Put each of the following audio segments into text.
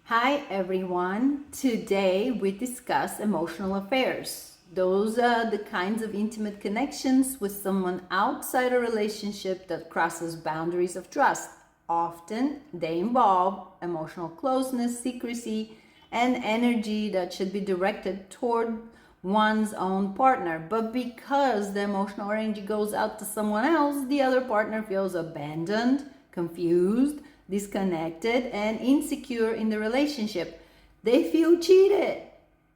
Hi everyone. Today we discuss emotional affairs. Those are the kinds of intimate connections with someone outside a relationship that crosses boundaries of trust. Often they involve emotional closeness, secrecy, and energy that should be directed toward one's own partner. But because the emotional energy goes out to someone else, the other partner feels abandoned, confused, disconnected, and insecure in the relationship. They feel cheated.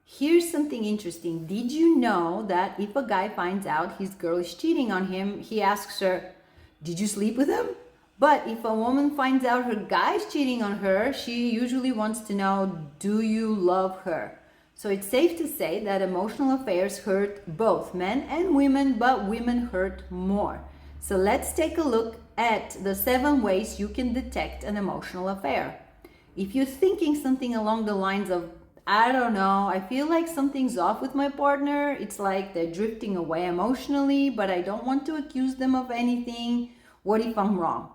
Here's something interesting. Did you know that if a guy finds out his girl is cheating on him, he asks her, "Did you sleep with him?" But if a woman finds out her guy's cheating on her, she usually wants to know, "Do you love her?" So it's safe to say that emotional affairs hurt both men and women, but women hurt more. So let's take a look at the 7 ways you can detect an emotional affair. If you're thinking something along the lines of, "I don't know, I feel like something's off with my partner. It's like they're drifting away emotionally, but I don't want to accuse them of anything. What if I'm wrong?"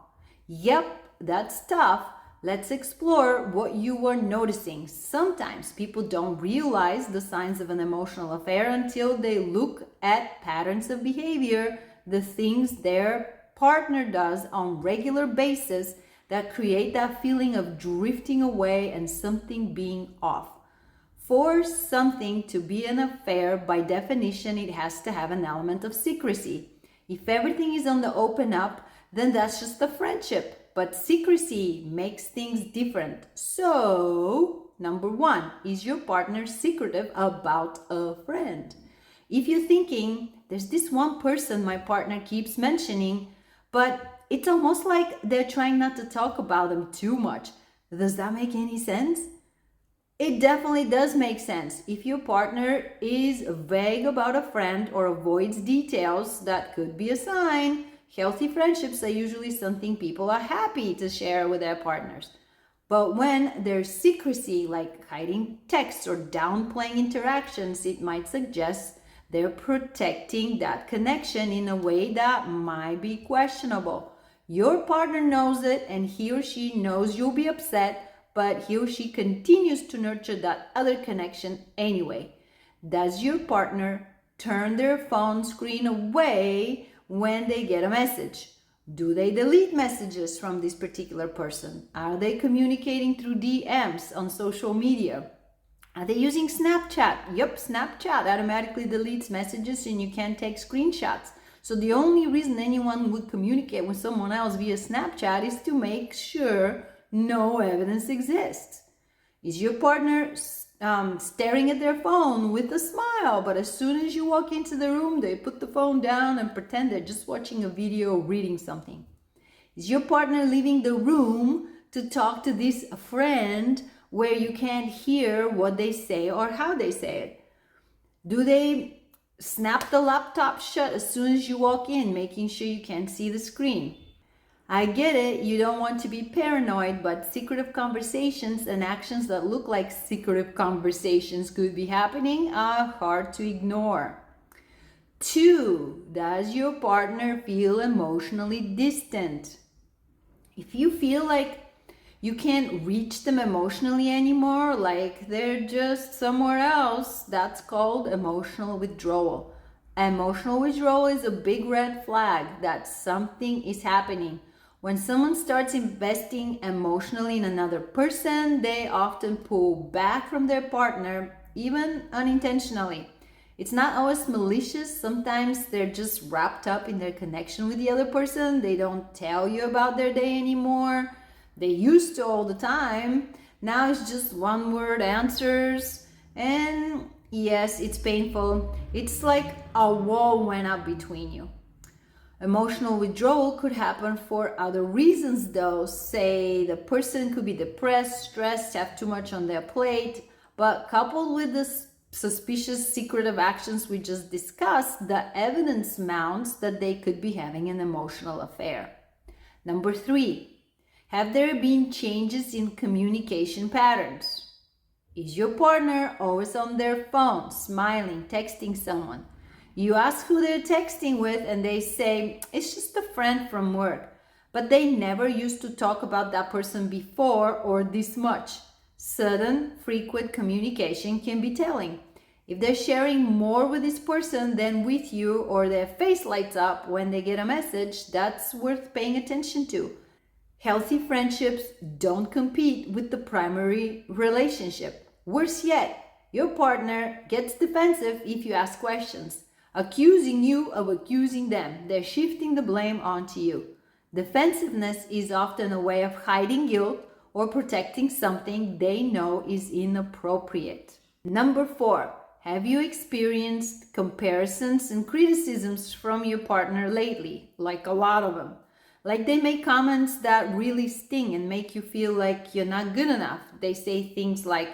Yep, that's tough. Let's explore what you were noticing. Sometimes people don't realize the signs of an emotional affair until they look at patterns of behavior, the things their partner does on regular basis that create that feeling of drifting away and something being off. For something to be an affair, by definition, it has to have an element of secrecy. If everything is on the open up, then that's just a friendship. But secrecy makes things different. So, number 1, is your partner secretive about a friend? If you're thinking, "There's this one person my partner keeps mentioning, but it's almost like they're trying not to talk about them too much," does that make any sense? It definitely does make sense. If your partner is vague about a friend or avoids details, that could be a sign. Healthy friendships are usually something people are happy to share with their partners. But when there's secrecy, like hiding texts or downplaying interactions, it might suggest they're protecting that connection in a way that might be questionable. Your partner knows it, and he or she knows you'll be upset, but he or she continues to nurture that other connection anyway. Does your partner turn their phone screen away when they get a message? Do they delete messages from this particular person? Are they communicating through DMs on social media? Are they using Snapchat? Yep, Snapchat automatically deletes messages and you can't take screenshots. So the only reason anyone would communicate with someone else via Snapchat is to make sure no evidence exists. Is your partner staring at their phone with a smile, but as soon as you walk into the room, they put the phone down and pretend they're just watching a video or reading something? Is your partner leaving the room to talk to this friend where you can't hear what they say or how they say it? Do they snap the laptop shut as soon as you walk in, making sure you can't see the screen? I get it, you don't want to be paranoid, but secretive conversations and actions that look like secretive conversations could be happening are hard to ignore. 2, does your partner feel emotionally distant? If you feel like you can't reach them emotionally anymore, like they're just somewhere else, that's called emotional withdrawal. Emotional withdrawal is a big red flag that something is happening. When someone starts investing emotionally in another person, they often pull back from their partner, even unintentionally. It's not always malicious. Sometimes they're just wrapped up in their connection with the other person. They don't tell you about their day anymore. They used to all the time. Now it's just one word answers. And yes, it's painful. It's like a wall went up between you. Emotional withdrawal could happen for other reasons though. Say the person could be depressed, stressed, have too much on their plate, but coupled with the suspicious secretive actions we just discussed, the evidence mounts that they could be having an emotional affair. Number 3, have there been changes in communication patterns? Is your partner always on their phone, smiling, texting someone? You ask who they're texting with and they say, "It's just a friend from work." But they never used to talk about that person before or this much. Sudden, frequent communication can be telling. If they're sharing more with this person than with you, or their face lights up when they get a message, that's worth paying attention to. Healthy friendships don't compete with the primary relationship. Worse yet, your partner gets defensive if you ask questions, accusing you of accusing them. They're shifting the blame onto you. Defensiveness is often a way of hiding guilt or protecting something they know is inappropriate. Number 4, have you experienced comparisons and criticisms from your partner lately? Like a lot of them. Like they make comments that really sting and make you feel like you're not good enough. They say things like,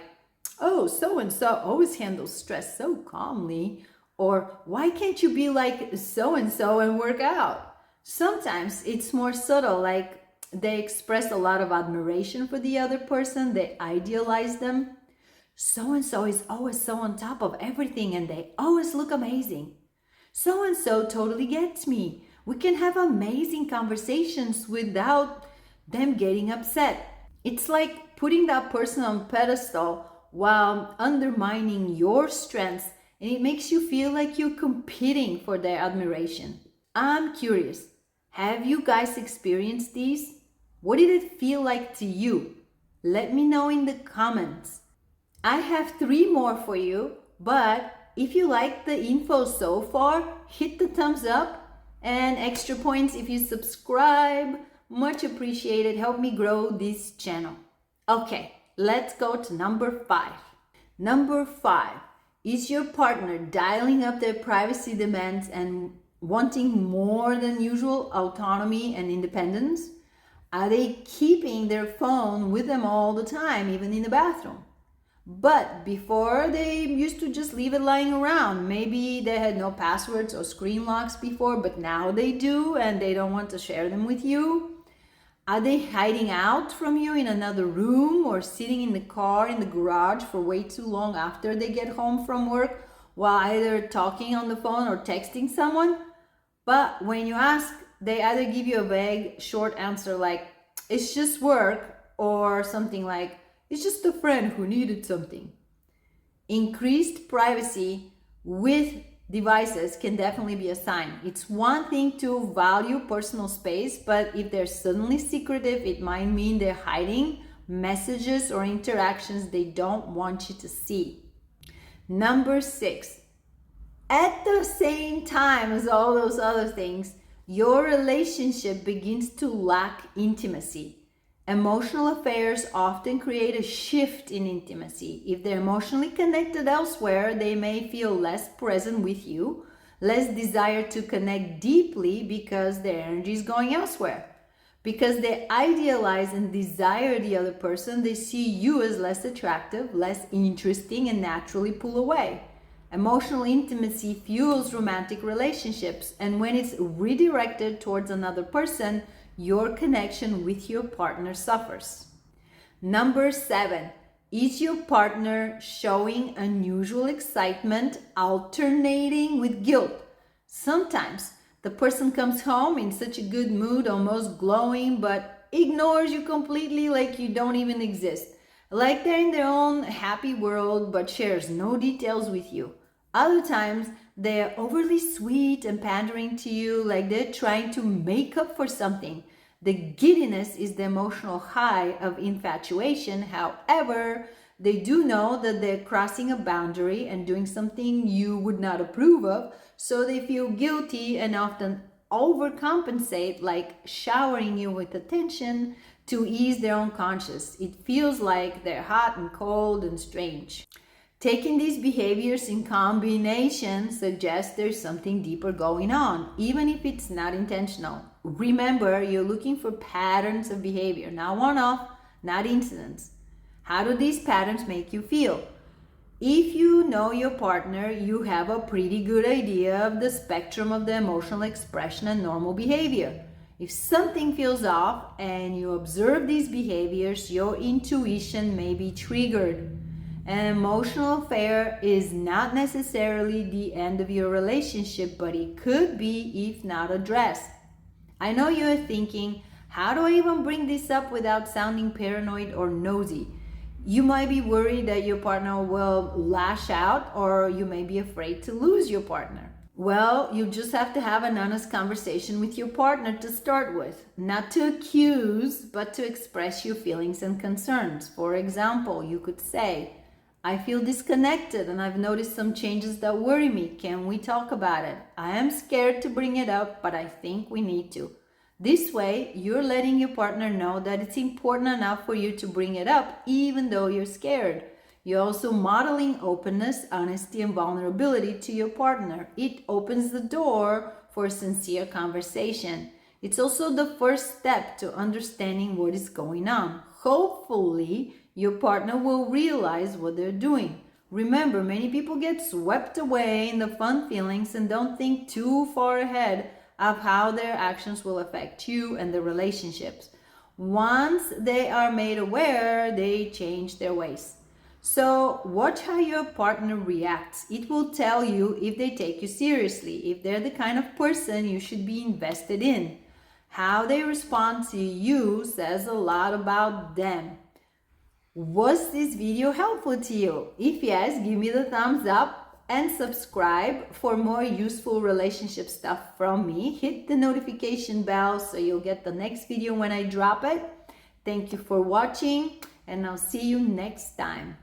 oh, so and so always handles stress so calmly. Or why can't you be like so and so and work out? Sometimes it's more subtle, like they express a lot of admiration for the other person, they idealize them. So and so is always so on top of everything and they always look amazing. So and so totally gets me. We can have amazing conversations without them getting upset. It's like putting that person on a pedestal while undermining your strengths, and it makes you feel like you're competing for their admiration. I'm curious, have you guys experienced these? What did it feel like to you? Let me know in the comments. I have 3 more for you, but if you like the info so far, hit the thumbs up and extra points if you subscribe. Much appreciated. Help me grow this channel. Okay, let's go to number 5. Number 5, is your partner dialing up their privacy demands and wanting more than usual autonomy and independence? Are they keeping their phone with them all the time, even in the bathroom? But before, they used to just leave it lying around. Maybe they had no passwords or screen locks before, but now they do and they don't want to share them with you. Are they hiding out from you in another room or sitting in the car in the garage for way too long after they get home from work while either talking on the phone or texting someone? But when you ask, they either give you a vague, short answer like, it's just work, or something like, it's just a friend who needed something. Increased privacy with devices can definitely be a sign. It's one thing to value personal space, but if they're suddenly secretive, it might mean they're hiding messages or interactions they don't want you to see. Number 6, at the same time as all those other things, your relationship begins to lack intimacy. Emotional affairs often create a shift in intimacy. If they're emotionally connected elsewhere, they may feel less present with you, less desire to connect deeply because their energy is going elsewhere. Because they idealize and desire the other person, they see you as less attractive, less interesting, and naturally pull away. Emotional intimacy fuels romantic relationships, and when it's redirected towards another person, your connection with your partner suffers. Number 7, is your partner showing unusual excitement alternating with guilt? Sometimes the person comes home in such a good mood, almost glowing, but ignores you completely like you don't even exist. Like they're in their own happy world, but shares no details with you. Other times, they're overly sweet and pandering to you, like they're trying to make up for something. The giddiness is the emotional high of infatuation. However, they do know that they're crossing a boundary and doing something you would not approve of, so they feel guilty and often overcompensate, like showering you with attention to ease their own conscience. It feels like they're hot and cold and strange. Taking these behaviors in combination suggests there's something deeper going on, even if it's not intentional. Remember, you're looking for patterns of behavior, not one-off, not incidents. How do these patterns make you feel? If you know your partner, you have a pretty good idea of the spectrum of the emotional expression and normal behavior. If something feels off and you observe these behaviors, your intuition may be triggered. An emotional affair is not necessarily the end of your relationship, but it could be if not addressed. I know you're thinking, how do I even bring this up without sounding paranoid or nosy? You might be worried that your partner will lash out, or you may be afraid to lose your partner. Well, you just have to have an honest conversation with your partner to start with. Not to accuse, but to express your feelings and concerns. For example, you could say, I feel disconnected and I've noticed some changes that worry me. Can we talk about it? I am scared to bring it up, but I think we need to. This way, you're letting your partner know that it's important enough for you to bring it up, even though you're scared. You're also modeling openness, honesty, and vulnerability to your partner. It opens the door for sincere conversation. It's also the first step to understanding what is going on. Hopefully, your partner will realize what they're doing. Remember, many people get swept away in the fun feelings and don't think too far ahead of how their actions will affect you and the relationships. Once they are made aware, they change their ways. So watch how your partner reacts. It will tell you if they take you seriously, if they're the kind of person you should be invested in. How they respond to you says a lot about them. Was this video helpful to you? If yes, give me the thumbs up and subscribe for more useful relationship stuff from me. Hit the notification bell so you'll get the next video when I drop it. Thank you for watching, and I'll see you next time.